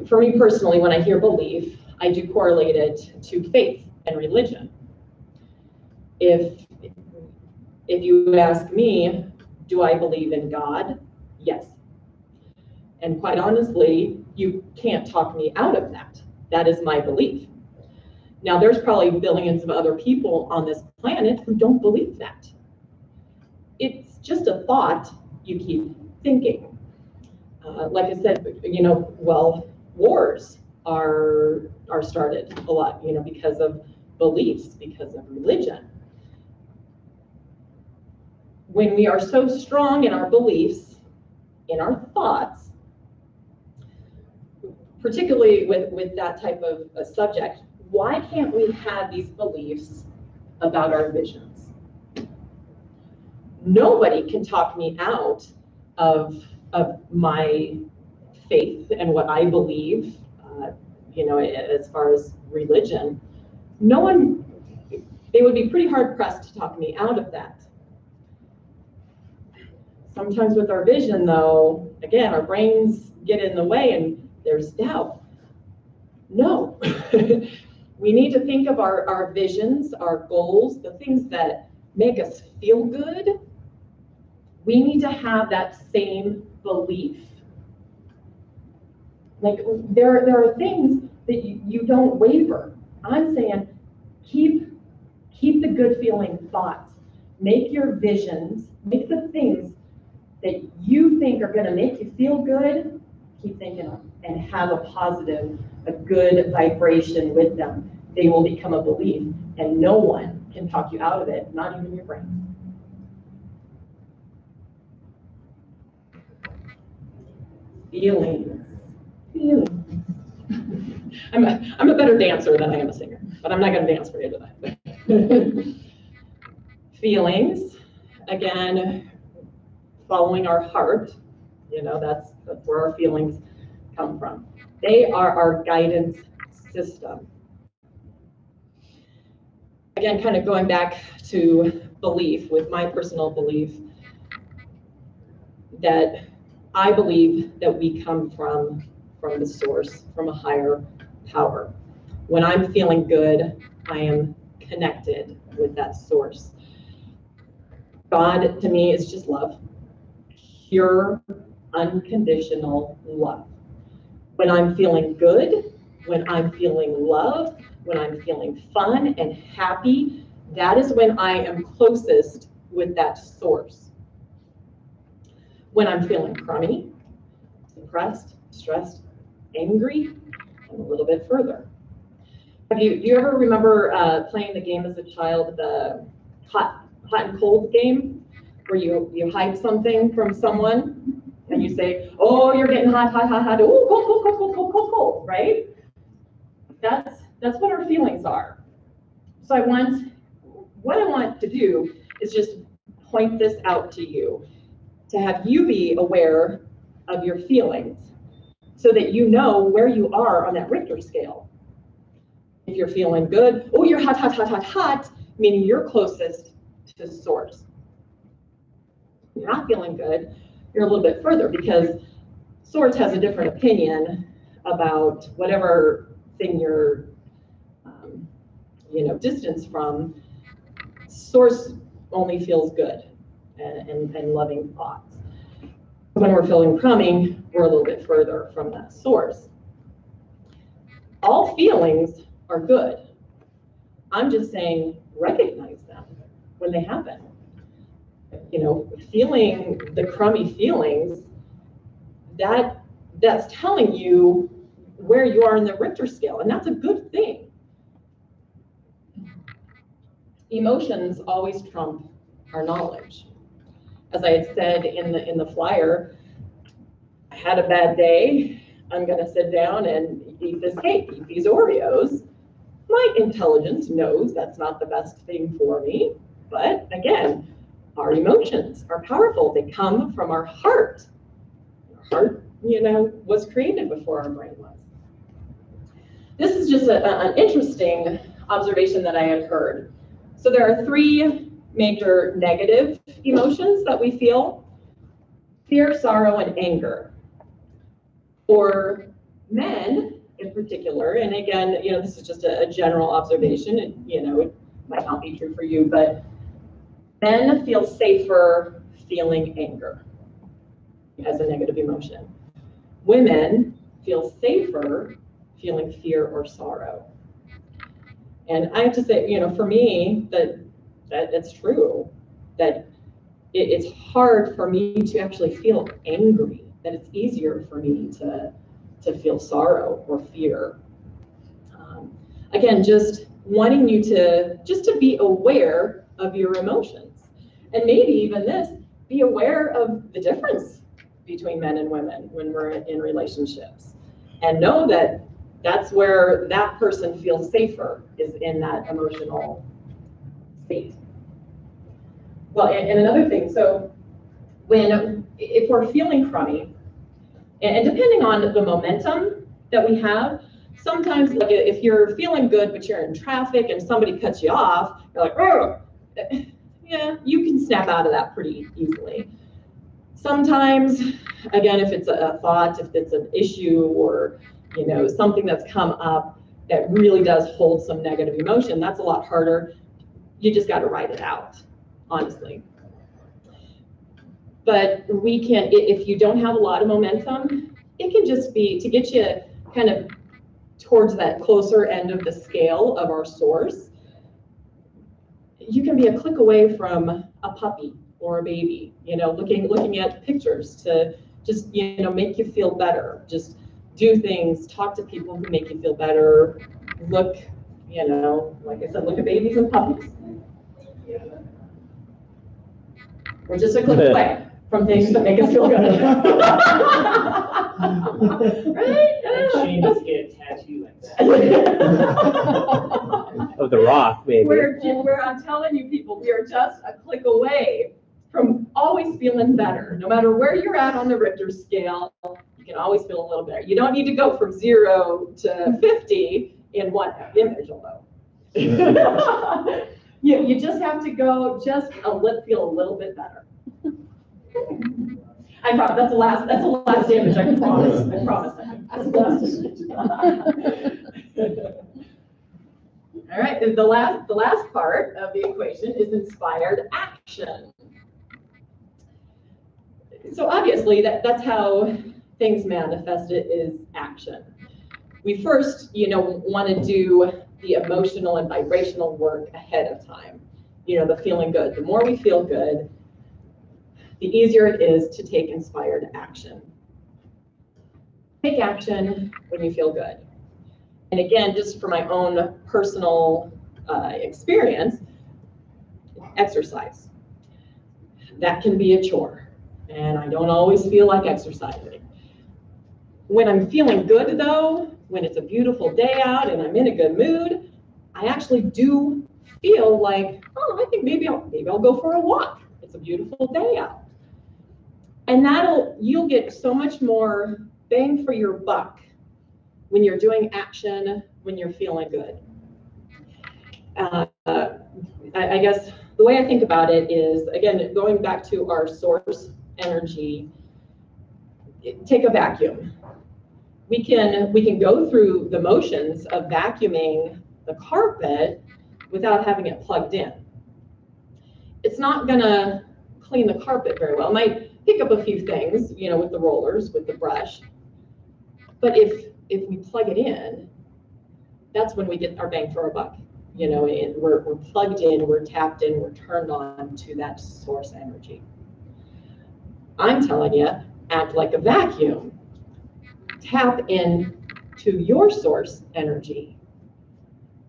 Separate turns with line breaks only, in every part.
for me personally, when I hear belief, I do correlate it to faith and religion. If you ask me, do I believe in God? Yes. And quite honestly, you can't talk me out of that. That is my belief. Now, there's probably billions of other people on this planet who don't believe that. It's just a thought you keep thinking. Like I said, well, wars are started a lot, because of beliefs, because of religion. When we are so strong in our beliefs, in our thoughts, particularly with that type of a subject, why can't we have these beliefs about our visions? Nobody can talk me out of my faith and what I believe, as far as religion. No one, they would be pretty hard pressed to talk me out of that. Sometimes with our vision, though, again, our brains get in the way and there's doubt. No, we need to think of our visions, our goals, the things that make us feel good. We need to have that same belief. Like there are things that you don't waver. I'm saying keep the good feeling thoughts. Make your visions, make the things that you think are going to make you feel good, keep thinking them and have a positive, a good vibration with them. They will become a belief, and no one can talk you out of it, not even your brain. Feelings. I'm a better dancer than I am a singer, but I'm not going to dance for you tonight. Feelings, again, following our heart, that's where our feelings come from. They are our guidance system. Again, kind of going back to belief, with my personal belief that I believe that we come from the source, from a higher power. When I'm feeling good, I am connected with that source. God, to me, is just love. Pure, unconditional love. When I'm feeling good, when I'm feeling love, when I'm feeling fun and happy, that is when I am closest with that source. When I'm feeling crummy, depressed, stressed, angry, I'm a little bit further. Do you ever remember playing the game as a child, the hot and cold game, where you hide something from someone and you say, oh, you're getting hot, oh, cold, right? That's what our feelings are. So what I want to do is just point this out to you, to have you be aware of your feelings so that you know where you are on that Richter scale. If you're feeling good, oh, you're hot, meaning you're closest to source. If you're not feeling good, you're a little bit further, because source has a different opinion about whatever thing you're distance from. Source only feels good and loving thoughts. When we're feeling crummy, we're a little bit further from that source. All feelings are good. I'm just saying, recognize them when they happen. Feeling the crummy feelings, that's telling you where you are in the Richter scale, and that's a good thing. Emotions always trump our knowledge. As I had said in the flyer, I had a bad day. I'm going to sit down and eat this cake, eat these Oreos. My intelligence knows that's not the best thing for me, but again, our emotions are powerful. They come from our heart. Our heart, was created before our brain was. This is just an interesting observation that I had heard. So there are 3 major negative emotions that we feel: fear, sorrow, and anger. For men in particular, and again, this is just a general observation, and it might not be true for you, but men feel safer feeling anger as a negative emotion. Women feel safer feeling fear or sorrow. And I have to say, for me, that's true, that it's hard for me to actually feel angry, that it's easier for me to feel sorrow or fear. Again, just wanting you to be aware of your emotions. And maybe even this, be aware of the difference between men and women when we're in relationships. And know that that's where that person feels safer, is in that emotional state. Well, and another thing, so if we're feeling crummy, and depending on the momentum that we have, sometimes like if you're feeling good but you're in traffic and somebody cuts you off, you're like, oh, yeah, you can snap out of that pretty easily. Sometimes, again, if it's a thought, if it's an issue, or something that's come up that really does hold some negative emotion, that's a lot harder. You just got to write it out, honestly. But we can, if you don't have a lot of momentum, it can just be to get you kind of towards that closer end of the scale of our source. You can be a click away from a puppy or a baby, looking at pictures to just, make you feel better. Just do things, talk to people who make you feel better. Look, like I said, look at babies and puppies. We're just a click away from things that make us feel good.
Right? Shane needs to get a tattoo like that.
Of the Rock, maybe.
I'm telling you, people, we are just a click away from always feeling better. No matter where you're at on the Richter scale, you can always feel a little better. You don't need to go from 0 to 50 in one image, although. You just have to go feel a little bit better. I promise, that's the last image, I promise. That's the last. All right, and the last part of the equation is inspired action. So obviously that's how things manifest, it is action. We first, want to do the emotional and vibrational work ahead of time. The feeling good. The more we feel good, the easier it is to take inspired action. Take action when you feel good. And again, just for my own personal experience, exercise. That can be a chore, and I don't always feel like exercising. When I'm feeling good, though, when it's a beautiful day out and I'm in a good mood, I actually do feel like, oh, I think maybe I'll go for a walk. It's a beautiful day out. And you'll get so much more bang for your buck when you're doing action, when you're feeling good. I guess the way I think about it is, again, going back to our source energy, take a vacuum. We can go through the motions of vacuuming the carpet without having it plugged in. It's not gonna clean the carpet very well. It might pick up a few things, with the rollers, with the brush. But if we plug it in, that's when we get our bang for our buck. And we're plugged in, we're tapped in, we're turned on to that source energy. I'm telling you, act like a vacuum. Tap in to your source energy,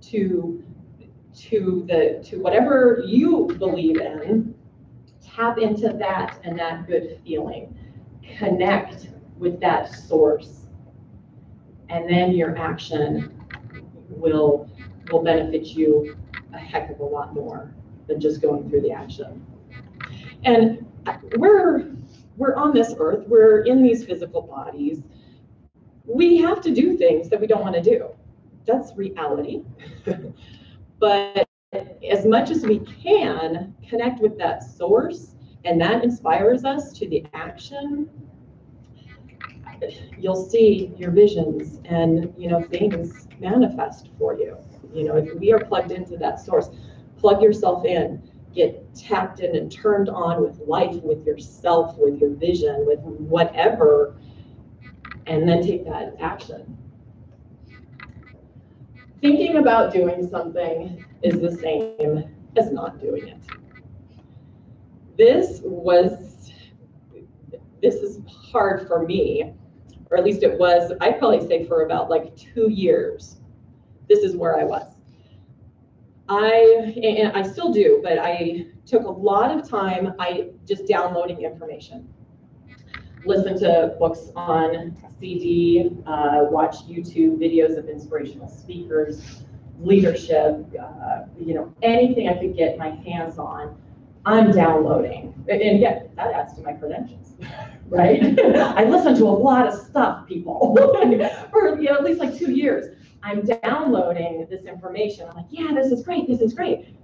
to whatever you believe in. Tap into that and that good feeling. Connect with that source. And then your action will benefit you a heck of a lot more than just going through the action. And we're on this earth, we're in these physical bodies. We have to do things that we don't want to do. That's reality. But as much as we can connect with that source, and that inspires us to the action, you'll see your visions and, things manifest for you. If we are plugged into that source, plug yourself in, get tapped in and turned on with life, with yourself, with your vision, with whatever, and then take that action. Thinking about doing something is the same as not doing it. This is hard for me, or at least it was, I'd probably say for about like 2 years. This is where I was. And I still do, but I took a lot of time just downloading information. Listen to books on CD, watch YouTube videos of inspirational speakers, leadership, anything I could get my hands on, I'm downloading. And again, that adds to my credentials, right? I listened to a lot of stuff, people, for at least like 2 years. I'm downloading this information. I'm like, yeah, this is great, this is great.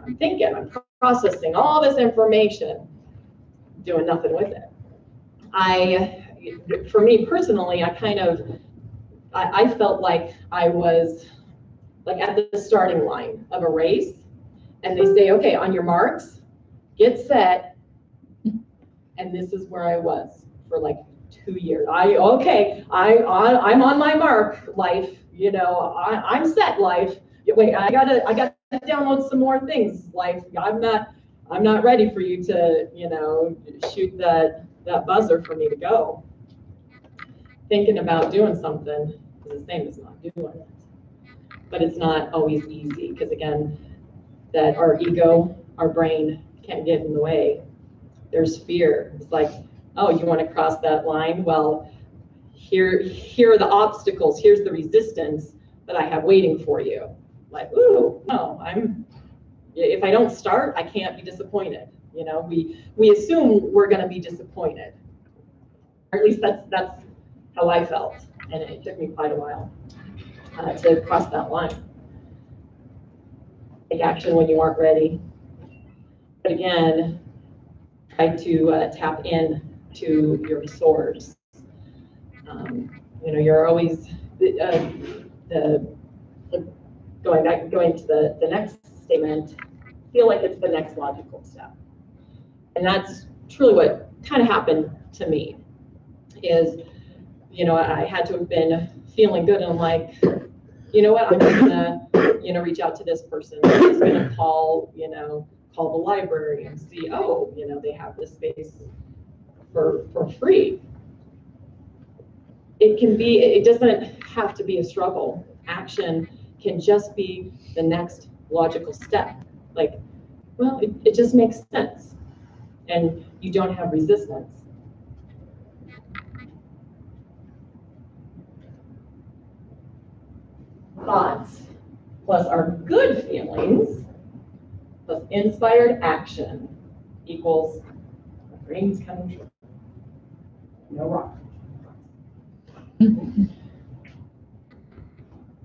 I'm thinking, I'm processing all this information, doing nothing with it. For me personally, I felt like I was like at the starting line of a race, and they say, okay, on your marks, get set, and this is where I was for like 2 years. I'm on my mark, life. I'm set, life. Wait, I gotta download some more things, life. I'm not ready for you to, shoot that buzzer for me to go. Thinking about doing something is the same as not doing it. But it's not always easy, because again, that our ego, our brain can't get in the way. There's fear. It's like, oh, you want to cross that line? Well, here are the obstacles. Here's the resistance that I have waiting for you. Like, ooh, no, if I don't start, I can't be disappointed. We assume we're going to be disappointed. Or at least that's how I felt. And it took me quite a while to cross that line. Take action when you aren't ready. But again, try to tap in to your source. You're always going to the next statement, feel like it's the next logical step. And that's truly what kind of happened to me is, I had to have been feeling good, and I'm like, you know what, I'm gonna, reach out to this person. I'm just gonna call the library and see, oh, they have this space for free. It doesn't have to be a struggle. Action can just be the next logical step. Like, well, it just makes sense. And you don't have resistance. Thoughts plus our good feelings plus inspired action equals dreams coming true. No wrong.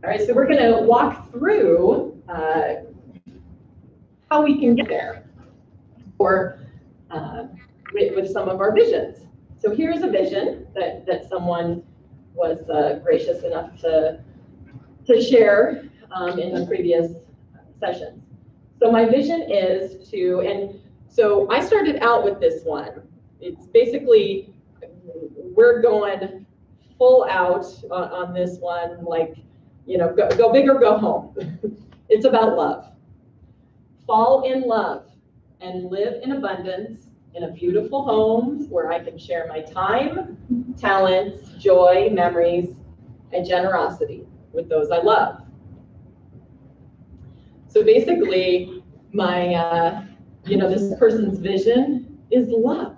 All right, so we're going to walk through how we can get there, or with some of our visions. So here's a vision that someone was gracious enough to share in the previous sessions. So my vision is and so I started out with this one. It's basically, we're going full out on this one, like, go big or go home. It's about love. Fall in love and live in abundance in a beautiful home where I can share my time, talents, joy, memories, and generosity with those I love. So basically, this person's vision is love.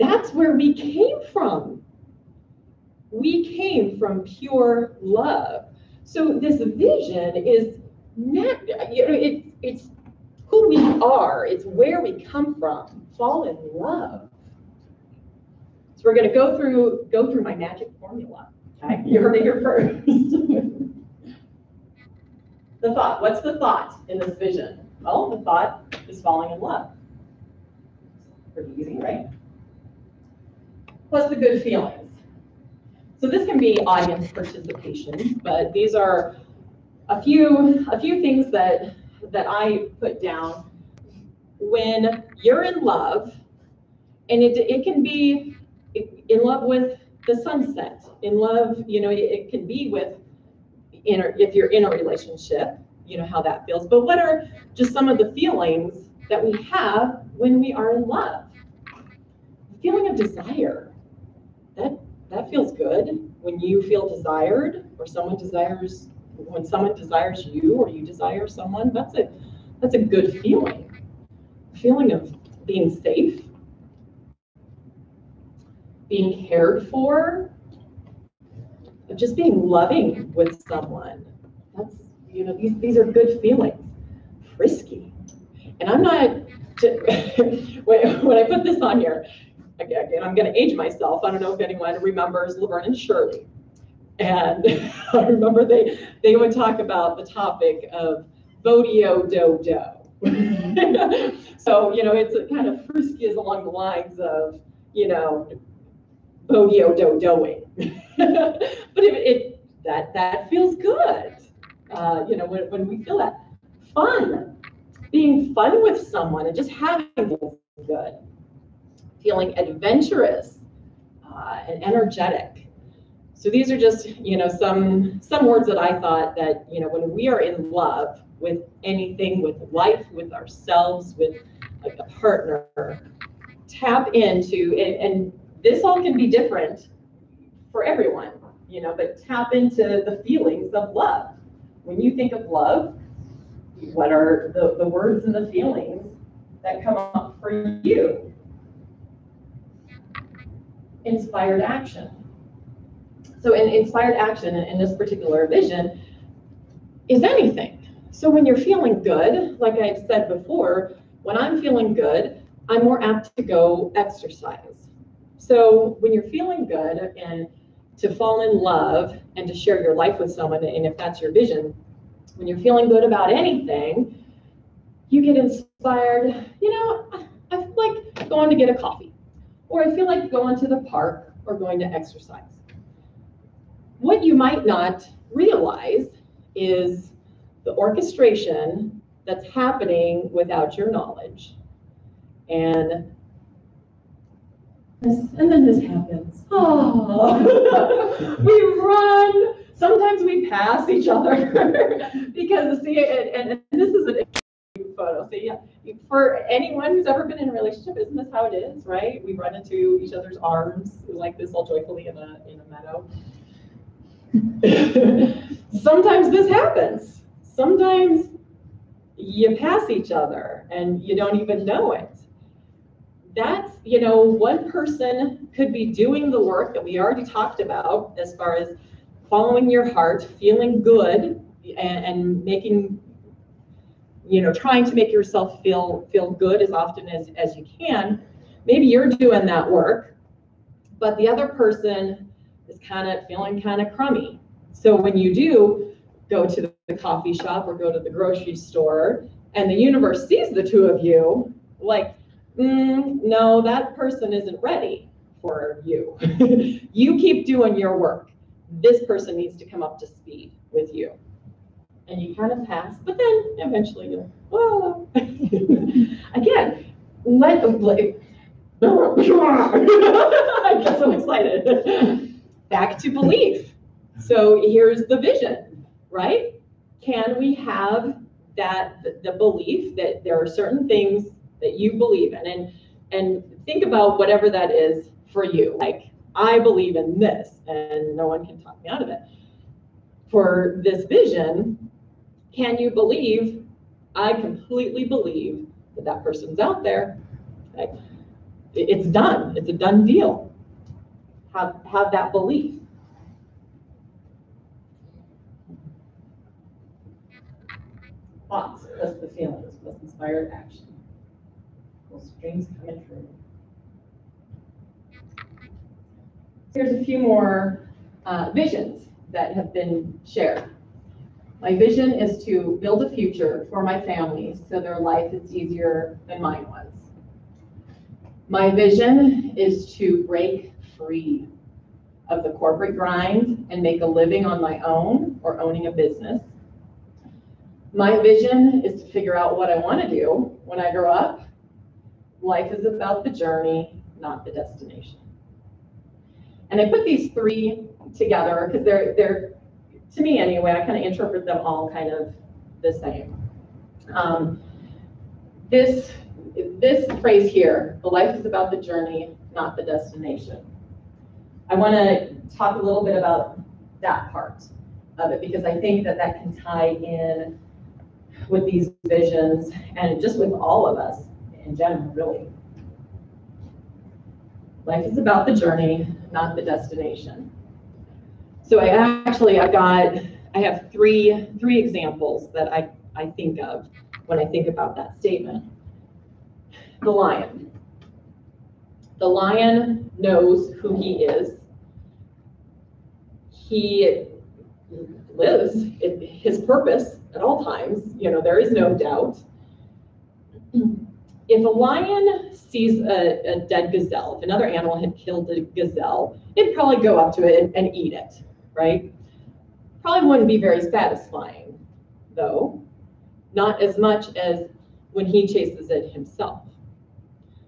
That's where we came from. We came from pure love. So this vision is not, it's who we are. It's where we come from. Fall in love. So we're going to go through my magic formula. Okay, you heard it here first. The thought. What's the thought in this vision? Well, the thought is falling in love. Pretty easy, right? plus the good feelings. So this can be audience participation, but these are a few things that I put down when you're in love, and it can be in love with the sunset, in love, it can be with if you're in a relationship, how that feels. But what are just some of the feelings that we have when we are in love? The feeling of desire. That feels good when you feel desired, or when someone desires you, or you desire someone. That's a good feeling. Feeling of being safe, being cared for, of just being loving with someone. That's, these are good feelings. Frisky. And I'm not, when I put this on here, again, I'm going to age myself. I don't know if anyone remembers Laverne and Shirley. And I remember they would talk about the topic of Bodio-do-do. So, it's kind of frisky is along the lines of, Bodio-do-doing. But that feels good. When we feel that. Fun. Being fun with someone and just having feels good. Feeling adventurous and energetic. So these are just, some words that I thought that, when we are in love with anything, with life, with ourselves, with a partner, tap into, and this all can be different for everyone, but tap into the feelings of love. When you think of love, what are the words and the feelings that come up for you? Inspired action. So inspired action in this particular vision is anything. So when you're feeling good, like I had said before, when I'm feeling good, I'm more apt to go exercise. So when you're feeling good and to fall in love and to share your life with someone, and if that's your vision, when you're feeling good about anything, you get inspired. I feel like going to get a coffee, or I feel like going to the park or going to exercise. What you might not realize is the orchestration that's happening without your knowledge. And then this happens. Oh, we run. Sometimes we pass each other because and this is an photo. So yeah, for anyone who's ever been in a relationship, isn't this how it is, right? We run into each other's arms like this, all joyfully in a meadow. Sometimes this happens. Sometimes you pass each other and you don't even know it. That's, one person could be doing the work that we already talked about as far as following your heart, feeling good, and making, trying to make yourself feel good as often as you can. Maybe you're doing that work, but the other person is feeling kind of crummy. So when you do go to the coffee shop or go to the grocery store and the universe sees the two of you, like, no, that person isn't ready for you. You keep doing your work. This person needs to come up to speed with you. And you kind of pass, but then eventually you're, whoa. Again, I get so excited. Back to belief. So here's the vision, right? Can we have the belief that there are certain things that you believe in, and think about whatever that is for you. Like, I believe in this, and no one can talk me out of it. For this vision, can you believe? I completely believe that person's out there. Okay? It's done. It's a done deal. Have that belief. Thoughts plus the feelings plus inspired action. Those dreams coming true. Here's a few more visions that have been shared. My vision is to build a future for my family so their life is easier than mine was. My vision is to break free of the corporate grind and make a living on my own or owning a business. My vision is to figure out what I want to do when I grow up. Life is about the journey, not the destination. And I put these three together because they're, to me anyway, I kind of interpret them all kind of the same. This phrase here, the life is about the journey, not the destination. I want to talk a little bit about that part of it because I think that can tie in with these visions and just with all of us in general, really. Life is about the journey, not the destination. So I have three examples that I think of when I think about that statement. The lion. The lion knows who he is. He lives his purpose at all times. There is no doubt. If a lion sees a dead gazelle, if another animal had killed a gazelle, it'd probably go up to it and eat it, right? Probably wouldn't be very satisfying, though. Not as much as when he chases it himself,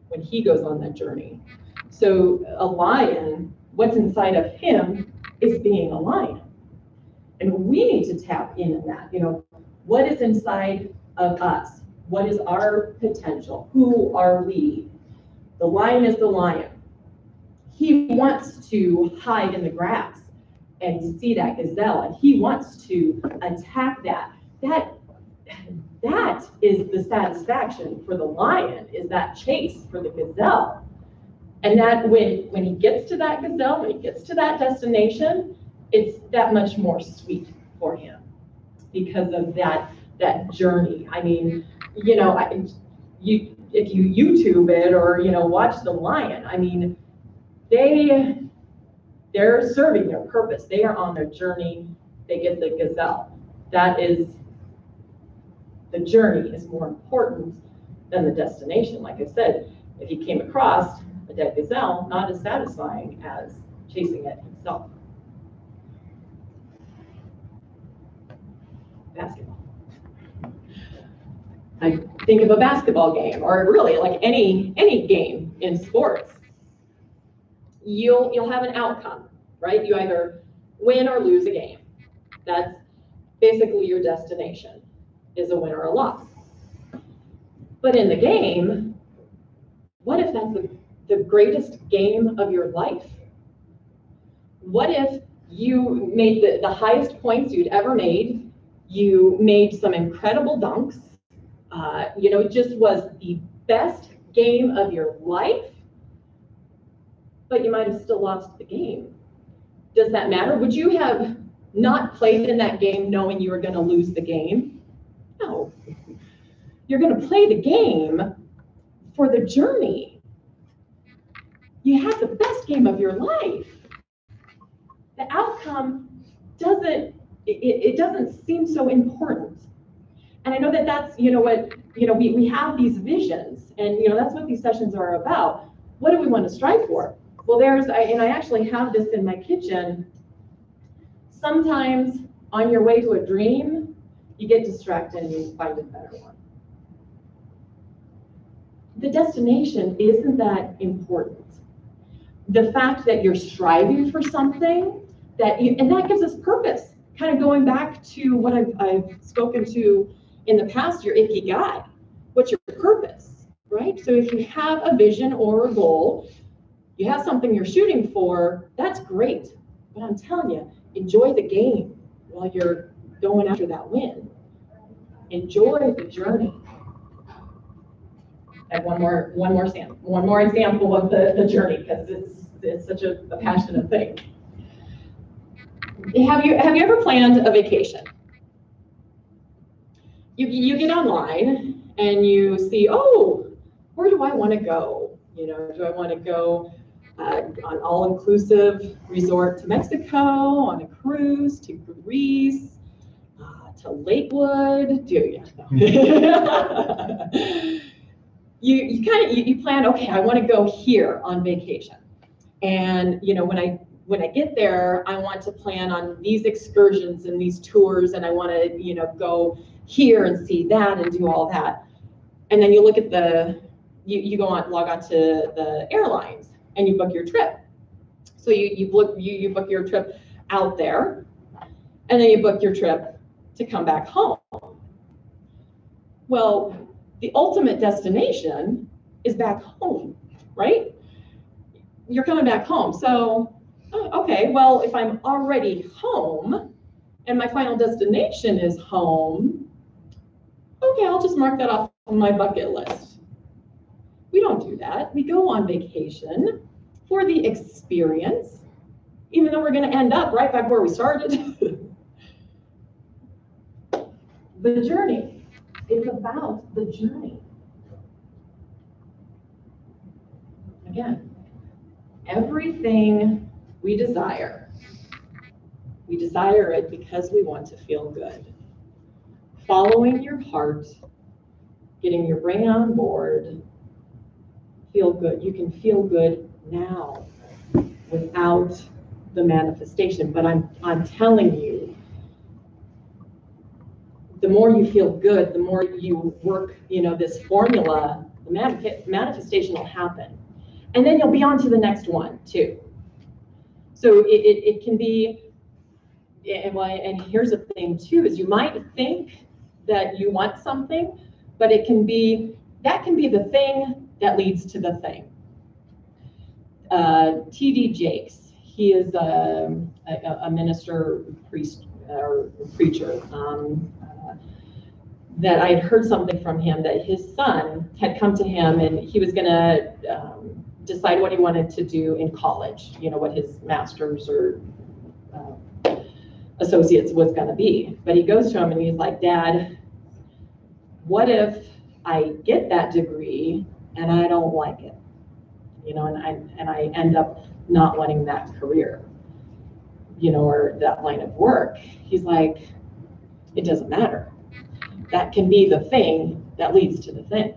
when he goes on that journey. So a lion, what's inside of him is being a lion. And we need to tap into that. What is inside of us? What is our potential? Who are we? The lion is the lion. He wants to hide in the grass and see that gazelle, and he wants to attack that. That is the satisfaction for the lion, is that chase for the gazelle. And that when he gets to that gazelle, when he gets to that destination, it's that much more sweet for him because of that journey. I mean, if you YouTube it or watch the lion, I mean, they're serving their purpose. They are on their journey. They get the gazelle. The journey is more important than the destination. Like I said, if he came across a dead gazelle, not as satisfying as chasing it himself. Basketball. I think of a basketball game, or really like any game in sports. You'll have an outcome, right? You either win or lose a game. That's basically your destination, is a win or a loss. But in the game, what if that's the greatest game of your life? What if you made the highest points you'd ever made? You made some incredible dunks. It just was the best game of your life, but you might have still lost the game. Does that matter? Would you have not played in that game knowing you were going to lose the game? No. You're going to play the game for the journey. You had the best game of your life. The outcome doesn't seem so important. And I know that's, we have these visions, and, that's what these sessions are about. What do we want to strive for? Well, I actually have this in my kitchen. Sometimes on your way to a dream, you get distracted and you find a better one. The destination isn't that important. The fact that you're striving for something, and that gives us purpose. Kind of going back to what I've spoken to in the past, your ikigai. What's your purpose, right? So if you have a vision or a goal, you have something you're shooting for, that's great. But I'm telling you, enjoy the game while you're going after that win. Enjoy the journey. And one more example of the journey, because it's such a passionate thing. Have you ever planned a vacation? You get online and you see, oh, where do I want to go? Do I want to go on all-inclusive resort to Mexico, on a cruise to Greece, to Lakewood? Do you? You plan, okay, I want to go here on vacation. And, you know, when I get there, I want to plan on these excursions and these tours, and I want to, you know, go here and see that and do all that. And then you look at you log on to the airlines and you book your trip. So you book your trip out there, and then you book your trip to come back home. Well, the ultimate destination is back home, right? You're coming back home. So, okay, well, if I'm already home and my final destination is home, okay, I'll just mark that off on my bucket list. We don't do that. We go on vacation for the experience, even though we're going to end up right back where we started. The journey. It's about the journey. Again, everything we desire it because we want to feel good. Following your heart, getting your brain on board, feel good. You can feel good now without the manifestation. But I'm telling you, the more you feel good, the more you work, you know, this formula, the manifestation will happen. And then you'll be on to the next one too. So it can be, and here's the thing too, is you might think that you want something, but that can be the thing that leads to the thing. T.D. Jakes, he is a minister, priest, or preacher, that I had heard something from him that his son had come to him and he was going to decide what he wanted to do in college, you know, what his master's or associates was going to be. But he goes to him and he's like, Dad, what if I get that degree and I don't like it? You know, and I end up not wanting that career, you know, or that line of work. He's like, it doesn't matter. That can be the thing that leads to the thing.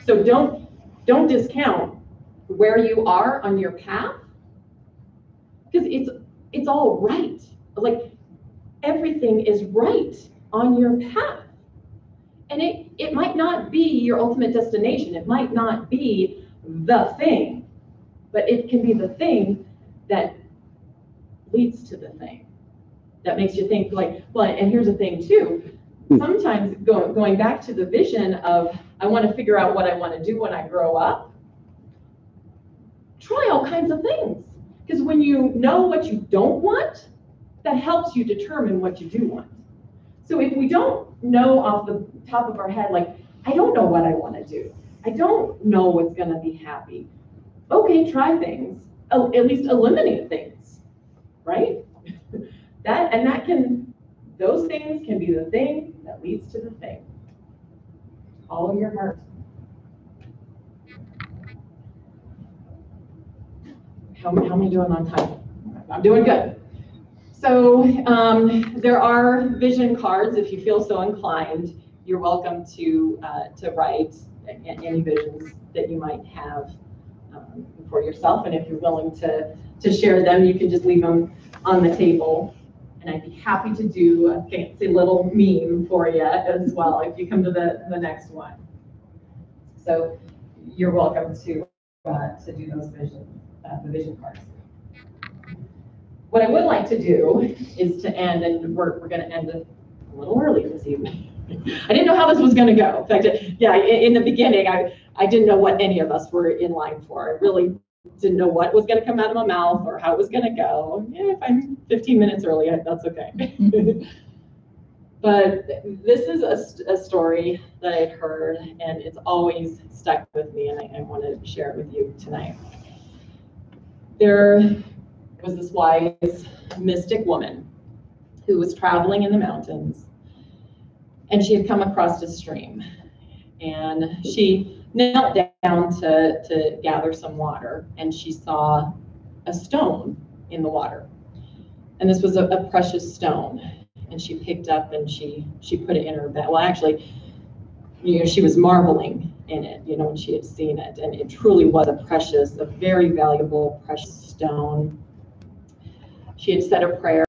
So don't discount where you are on your path, because it's all right. Like, everything is right on your path. And it might not be your ultimate destination. It might not be the thing, but it can be the thing that leads to the thing. That makes you think, like, well, and here's the thing too. Sometimes going back to the vision of, I want to figure out what I want to do when I grow up, try all kinds of things. Because when you know what you don't want, that helps you determine what you do want. So if we don't know off the top of our head, like, I don't know what I want to do, I don't know what's going to be happy, okay, try things, at least eliminate things, right? Those things can be the thing that leads to the thing. Follow your heart. How am I doing on time? I'm doing good. So there are vision cards. If you feel so inclined, you're welcome to write any visions that you might have for yourself. And if you're willing to share them, you can just leave them on the table. And I'd be happy to do a fancy little meme for you as well if you come to the next one. So you're welcome to do those the vision cards. What I would like to do is to end, and we're going to end a little early this evening. I didn't know how this was going to go. In fact, yeah, in the beginning, I didn't know what any of us were in line for. I really didn't know what was going to come out of my mouth or how it was going to go. Yeah, if I'm 15 minutes early, that's okay. But this is a story that I'd heard, and it's always stuck with me, and I want to share it with you tonight. There was this wise mystic woman who was traveling in the mountains, and she had come across a stream, and she knelt down to gather some water, and she saw a stone in the water. And this was a precious stone, and she picked up and she put it in her bag. Well, actually, she was marveling in it, when she had seen it. And it truly was a very valuable, precious stone. She had said a prayer